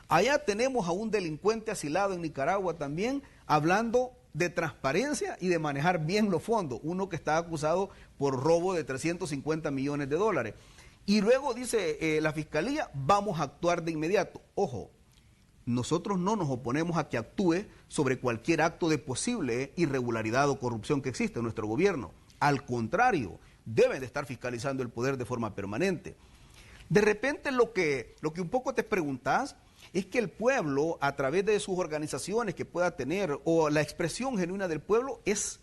Allá tenemos a un delincuente asilado en Nicaragua también, hablando de transparencia y de manejar bien los fondos, uno que está acusado por robo de 350 millones de dólares. Y luego dice la Fiscalía, vamos a actuar de inmediato. Ojo, nosotros no nos oponemos a que actúe sobre cualquier acto de posible irregularidad o corrupción que existe en nuestro gobierno. Al contrario, deben de estar fiscalizando el poder de forma permanente. De repente lo que un poco te preguntas es que el pueblo, a través de sus organizaciones que pueda tener, o la expresión genuina del pueblo, es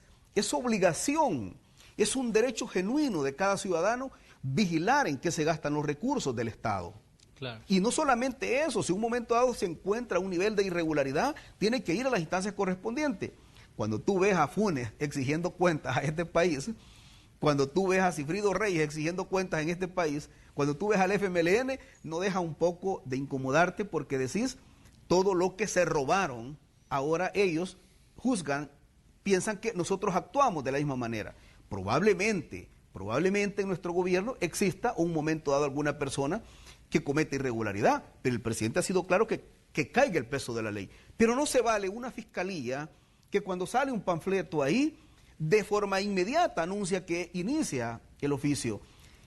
obligación, es un derecho genuino de cada ciudadano vigilar en qué se gastan los recursos del Estado. Claro. Y no solamente eso, si en un momento dado se encuentra un nivel de irregularidad, tiene que ir a las instancias correspondientes. Cuando tú ves a Funes exigiendo cuentas a este país, cuando tú ves a Cifrido Reyes exigiendo cuentas en este país, cuando tú ves al FMLN, no deja un poco de incomodarte porque decís todo lo que se robaron, ahora ellos juzgan, piensan que nosotros actuamos de la misma manera. Probablemente en nuestro gobierno exista un momento dado alguna persona que comete irregularidad, pero el presidente ha sido claro que caiga el peso de la ley. Pero no se vale una fiscalía que cuando sale un panfleto ahí, de forma inmediata anuncia que inicia el oficio.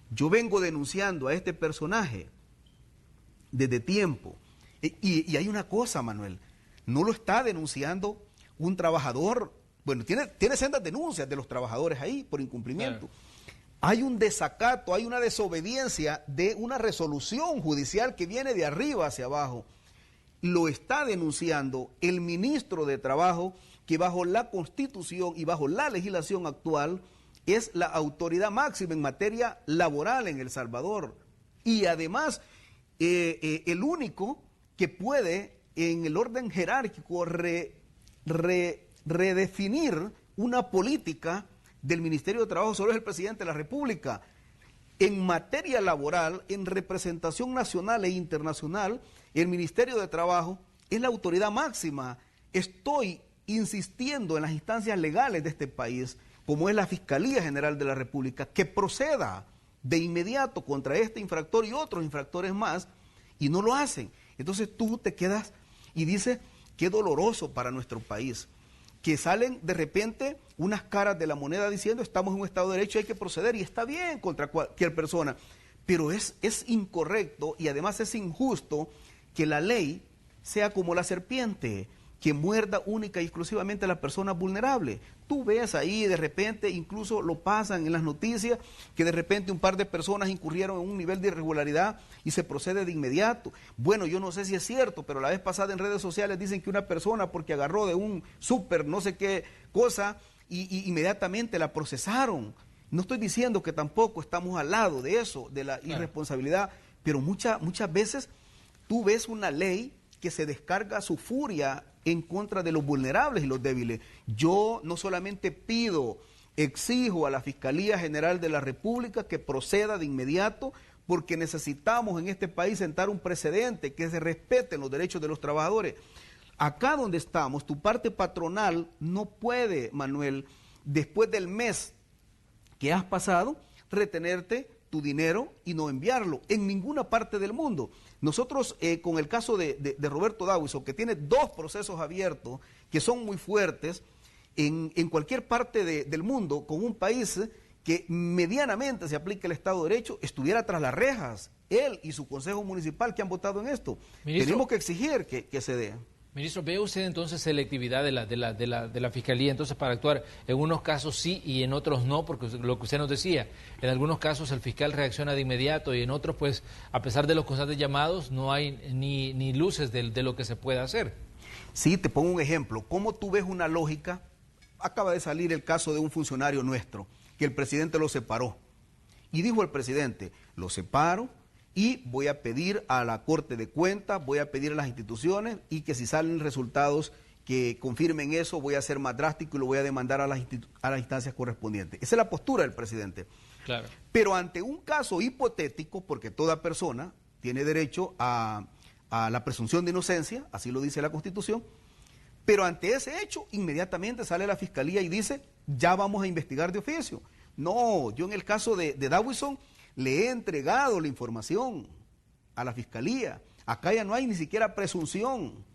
Yo vengo denunciando a este personaje desde tiempo. Y hay una cosa, Manuel, no lo está denunciando un trabajador. Bueno, tiene sendas denuncias de los trabajadores ahí por incumplimiento. Claro. Hay un desacato, hay una desobediencia de una resolución judicial que viene de arriba hacia abajo. Lo está denunciando el ministro de Trabajo, que bajo la Constitución y bajo la legislación actual es la autoridad máxima en materia laboral en El Salvador. Y además, el único que puede, en el orden jerárquico, redefinir una política del Ministerio de Trabajo solo es el presidente de la República. En materia laboral, en representación nacional e internacional, el Ministerio de Trabajo es la autoridad máxima. Estoy insistiendo en las instancias legales de este país, como es la Fiscalía General de la República, que proceda de inmediato contra este infractor y otros infractores más, y no lo hacen. Entonces tú te quedas y dices, qué doloroso para nuestro país, que salen de repente unas caras de la moneda diciendo, estamos en un Estado de Derecho, hay que proceder, y está bien contra cualquier persona, pero es incorrecto y además es injusto que la ley sea como la serpiente, que muerda única y exclusivamente a las personas vulnerables. Tú ves ahí de repente, incluso lo pasan en las noticias, que de repente un par de personas incurrieron en un nivel de irregularidad y se procede de inmediato. Bueno, yo no sé si es cierto, pero la vez pasada en redes sociales dicen que una persona, porque agarró de un súper no sé qué cosa, y inmediatamente la procesaron. No estoy diciendo que tampoco estamos al lado de eso, de la irresponsabilidad, pero muchas veces tú ves una ley que se descarga su furia en contra de los vulnerables y los débiles. Yo no solamente pido, exijo a la Fiscalía General de la República que proceda de inmediato, porque necesitamos en este país sentar un precedente, que se respeten los derechos de los trabajadores. Acá donde estamos, tu parte patronal no puede, Manuel, después del mes que has pasado, retenerte tu dinero y no enviarlo en ninguna parte del mundo. Nosotros, con el caso de Roberto Dawison, que tiene 2 procesos abiertos que son muy fuertes, en cualquier parte del mundo, con un país que medianamente se aplique el Estado de Derecho, estuviera tras las rejas, él y su Consejo Municipal que han votado en esto. Ministro, tenemos que exigir que se dé. Ministro, ¿ve usted entonces selectividad de la Fiscalía entonces para actuar? En unos casos sí y en otros no, porque lo que usted nos decía, en algunos casos el fiscal reacciona de inmediato y en otros, pues, a pesar de los constantes llamados, no hay ni luces de lo que se pueda hacer. Sí, te pongo un ejemplo. ¿Cómo tú ves una lógica? Acaba de salir el caso de un funcionario nuestro, que el presidente lo separó. Y dijo el presidente, lo separo, y voy a pedir a la Corte de Cuentas, voy a pedir a las instituciones, y que si salen resultados que confirmen eso, voy a ser más drástico y lo voy a demandar a las instancias correspondientes. Esa es la postura del presidente. Claro. Pero ante un caso hipotético, porque toda persona tiene derecho a la presunción de inocencia, así lo dice la Constitución, pero ante ese hecho, inmediatamente sale la Fiscalía y dice, ya vamos a investigar de oficio. No, yo en el caso de Dawison, le he entregado la información a la Fiscalía. Acá ya no hay ni siquiera presunción.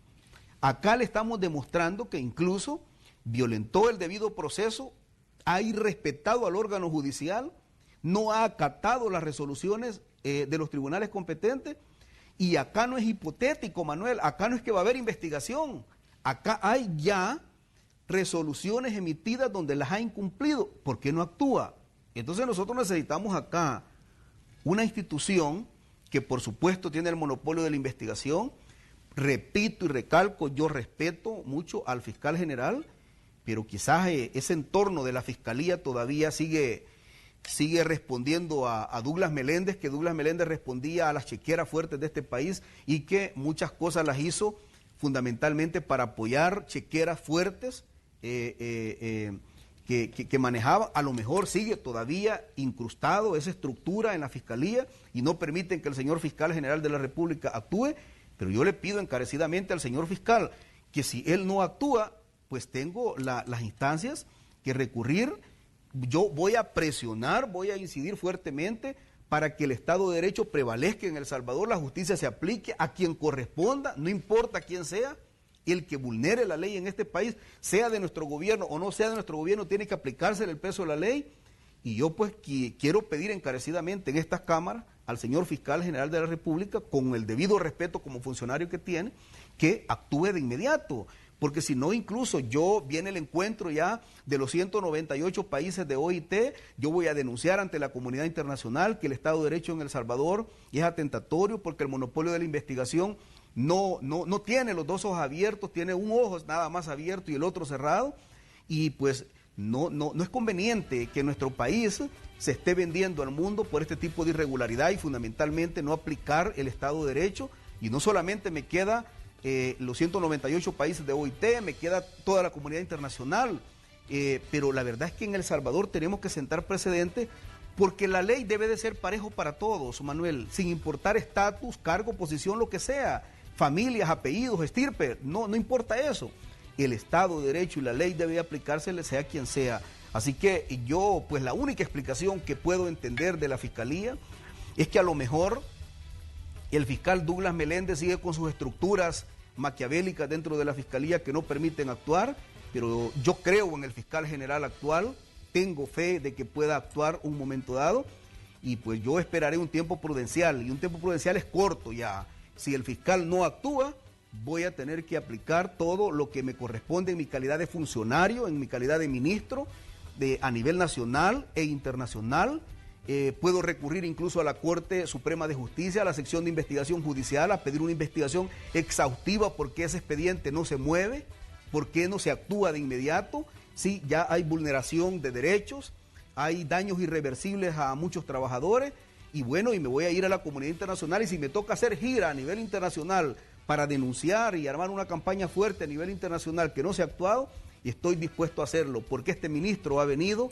Acá le estamos demostrando que incluso violentó el debido proceso, ha irrespetado al órgano judicial, no ha acatado las resoluciones de los tribunales competentes, y acá no es hipotético, Manuel, acá no es que va a haber investigación, acá hay ya resoluciones emitidas donde las ha incumplido. ¿Por qué no actúa? Entonces nosotros necesitamos acá una institución que por supuesto tiene el monopolio de la investigación. Repito y recalco, yo respeto mucho al fiscal general, pero quizás ese entorno de la Fiscalía todavía sigue respondiendo a Douglas Meléndez, que Douglas Meléndez respondía a las chequeras fuertes de este país y que muchas cosas las hizo fundamentalmente para apoyar chequeras fuertes que manejaba. A lo mejor sigue todavía incrustado esa estructura en la Fiscalía y no permiten que el señor fiscal general de la República actúe, pero yo le pido encarecidamente al señor fiscal que si él no actúa, pues tengo las instancias que recurrir. Yo voy a presionar, voy a incidir fuertemente para que el Estado de Derecho prevalezca en El Salvador, la justicia se aplique a quien corresponda, no importa quién sea. El que vulnere la ley en este país, sea de nuestro gobierno o no sea de nuestro gobierno, tiene que aplicarse el peso de la ley. Y yo pues quiero pedir encarecidamente en estas cámaras al señor fiscal general de la República, con el debido respeto como funcionario que tiene, que actúe de inmediato. Porque si no, incluso viene el encuentro ya de los 198 países de OIT, yo voy a denunciar ante la comunidad internacional que el Estado de Derecho en El Salvador es atentatorio, porque el monopolio de la investigación no tiene los 2 ojos abiertos, tiene un ojo nada más abierto y el otro cerrado, y pues no es conveniente que nuestro país se esté vendiendo al mundo por este tipo de irregularidad y fundamentalmente no aplicar el Estado de Derecho. Y no solamente me queda los 198 países de OIT, me queda toda la comunidad internacional, pero la verdad es que en El Salvador tenemos que sentar precedentes, porque la ley debe de ser parejo para todos, Manuel, sin importar estatus, cargo, posición, lo que sea, familias, apellidos, estirpe, no importa eso. El Estado de Derecho y la ley debe aplicársele sea quien sea. Así que yo, pues la única explicación que puedo entender de la Fiscalía es que a lo mejor el fiscal Douglas Meléndez sigue con sus estructuras maquiavélicas dentro de la Fiscalía que no permiten actuar, pero yo creo en el fiscal general actual, tengo fe de que pueda actuar un momento dado, y pues yo esperaré un tiempo prudencial, y un tiempo prudencial es corto ya. Si el fiscal no actúa, voy a tener que aplicar todo lo que me corresponde en mi calidad de funcionario, en mi calidad de ministro, a nivel nacional e internacional. Puedo recurrir incluso a la Corte Suprema de Justicia, a la sección de investigación judicial, a pedir una investigación exhaustiva porque ese expediente no se mueve, por qué no se actúa de inmediato, si ya hay vulneración de derechos, hay daños irreversibles a muchos trabajadores, y bueno, y me voy a ir a la comunidad internacional, y si me toca hacer gira a nivel internacional para denunciar y armar una campaña fuerte a nivel internacional que no se ha actuado, y estoy dispuesto a hacerlo, porque este ministro ha venido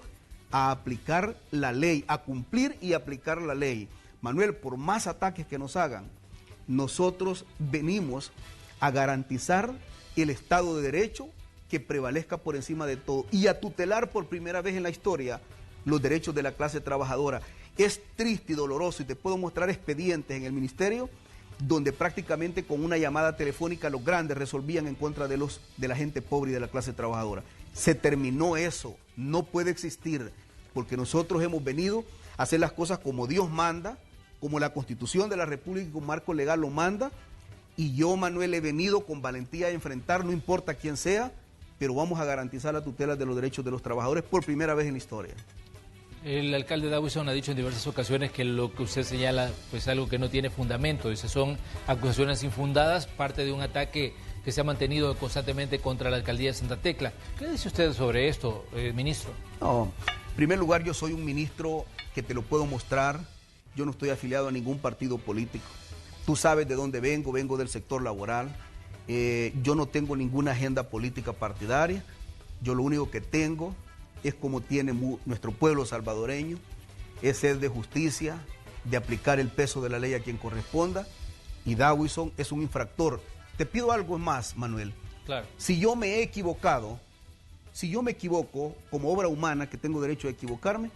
a aplicar la ley, a cumplir y aplicar la ley. Manuel, por más ataques que nos hagan, nosotros venimos a garantizar el Estado de Derecho que prevalezca por encima de todo y a tutelar por primera vez en la historia los derechos de la clase trabajadora. Es triste y doloroso, y te puedo mostrar expedientes en el ministerio donde prácticamente con una llamada telefónica los grandes resolvían en contra de la gente pobre y de la clase trabajadora. Se terminó eso, no puede existir, porque nosotros hemos venido a hacer las cosas como Dios manda, como la Constitución de la República y como marco legal lo manda, y yo, Manuel, he venido con valentía a enfrentar, no importa quién sea, pero vamos a garantizar la tutela de los derechos de los trabajadores por primera vez en la historia. El alcalde Dawison ha dicho en diversas ocasiones que lo que usted señala pues algo que no tiene fundamento, dice, son acusaciones infundadas, parte de un ataque que se ha mantenido constantemente contra la alcaldía de Santa Tecla. ¿Qué dice usted sobre esto, ministro? No, en primer lugar, yo soy un ministro que te lo puedo mostrar, yo no estoy afiliado a ningún partido político. Tú sabes de dónde vengo, vengo del sector laboral, yo no tengo ninguna agenda política partidaria, yo lo único que tengo es como tiene nuestro pueblo salvadoreño, es sed de justicia, de aplicar el peso de la ley a quien corresponda, y Dawison es un infractor. Te pido algo más, Manuel. Claro. Si yo me he equivocado, si yo me equivoco como obra humana, que tengo derecho a equivocarme,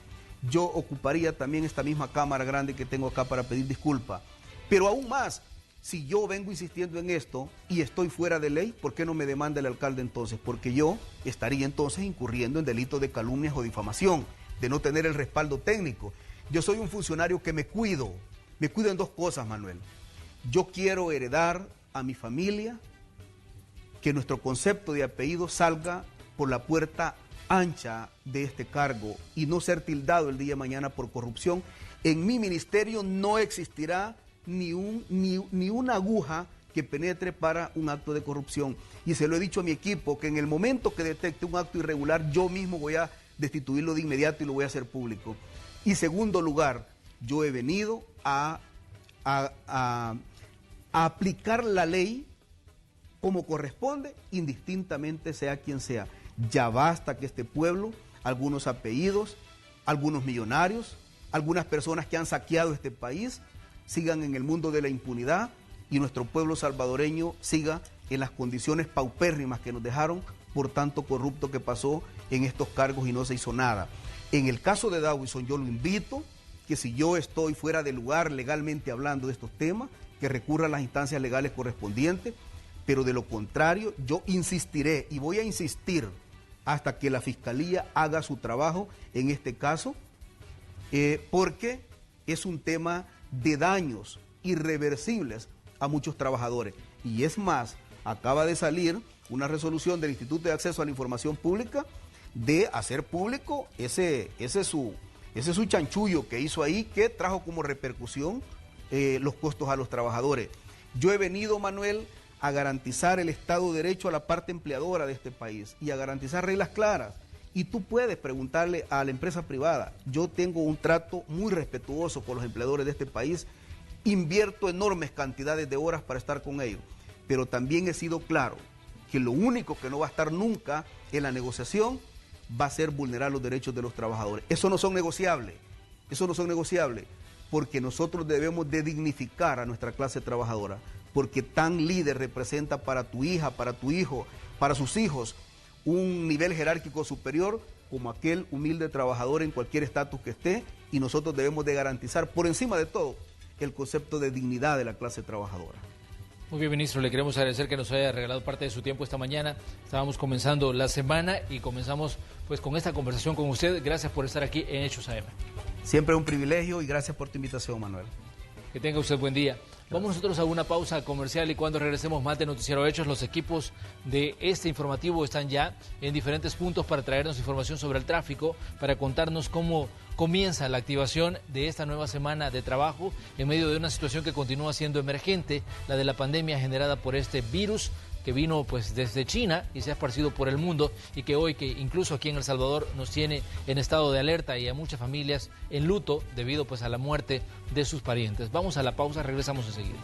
yo ocuparía también esta misma cámara grande que tengo acá para pedir disculpa. Pero aún más, si yo vengo insistiendo en esto y estoy fuera de ley, ¿por qué no me demanda el alcalde entonces? Porque yo estaría entonces incurriendo en delitos de calumnias o difamación, de no tener el respaldo técnico. Yo soy un funcionario que me cuido en dos cosas, Manuel. Yo quiero heredar a mi familia que nuestro concepto de apellido salga por la puerta ancha de este cargo y no ser tildado el día de mañana por corrupción. En mi ministerio no existirá ni una aguja que penetre para un acto de corrupción. Y se lo he dicho a mi equipo, que en el momento que detecte un acto irregular, yo mismo voy a destituirlo de inmediato y lo voy a hacer público. Y segundo lugar, yo he venido a aplicar la ley como corresponde, indistintamente sea quien sea. Ya basta que este pueblo, algunos apellidos, algunos millonarios, algunas personas que han saqueado este país, sigan en el mundo de la impunidad y nuestro pueblo salvadoreño siga en las condiciones paupérrimas que nos dejaron por tanto corrupto que pasó en estos cargos y no se hizo nada. En el caso de Dawison, yo lo invito que si yo estoy fuera de lugar legalmente hablando de estos temas, que recurra a las instancias legales correspondientes, pero de lo contrario, yo insistiré y voy a insistir hasta que la Fiscalía haga su trabajo en este caso, porque es un tema de daños irreversibles a muchos trabajadores. Y es más, acaba de salir una resolución del Instituto de Acceso a la Información Pública de hacer público ese su chanchullo que hizo ahí, que trajo como repercusión los costos a los trabajadores. Yo he venido, Manuel, a garantizar el Estado de Derecho a la parte empleadora de este país y a garantizar reglas claras. Y tú puedes preguntarle a la empresa privada. Yo tengo un trato muy respetuoso con los empleadores de este país, invierto enormes cantidades de horas para estar con ellos, pero también he sido claro que lo único que no va a estar nunca en la negociación va a ser vulnerar los derechos de los trabajadores. Eso no son negociables, porque nosotros debemos de dignificar a nuestra clase trabajadora, porque tan líder representa para tu hija, para tu hijo, para sus hijos, un nivel jerárquico superior como aquel humilde trabajador en cualquier estatus que esté, y nosotros debemos de garantizar por encima de todo el concepto de dignidad de la clase trabajadora. Muy bien, ministro, le queremos agradecer que nos haya regalado parte de su tiempo esta mañana. Estábamos comenzando la semana y comenzamos pues con esta conversación con usted. Gracias por estar aquí en Hechos AM. Siempre un privilegio y gracias por tu invitación, Manuel. Que tenga usted buen día. Vamos nosotros a una pausa comercial y cuando regresemos más de Noticiero Hechos, los equipos de este informativo están ya en diferentes puntos para traernos información sobre el tráfico, para contarnos cómo comienza la activación de esta nueva semana de trabajo en medio de una situación que continúa siendo emergente, la de la pandemia generada por este virus que vino pues desde China y se ha esparcido por el mundo y que hoy, que incluso aquí en El Salvador, nos tiene en estado de alerta y a muchas familias en luto debido pues a la muerte de sus parientes. Vamos a la pausa, regresamos enseguida.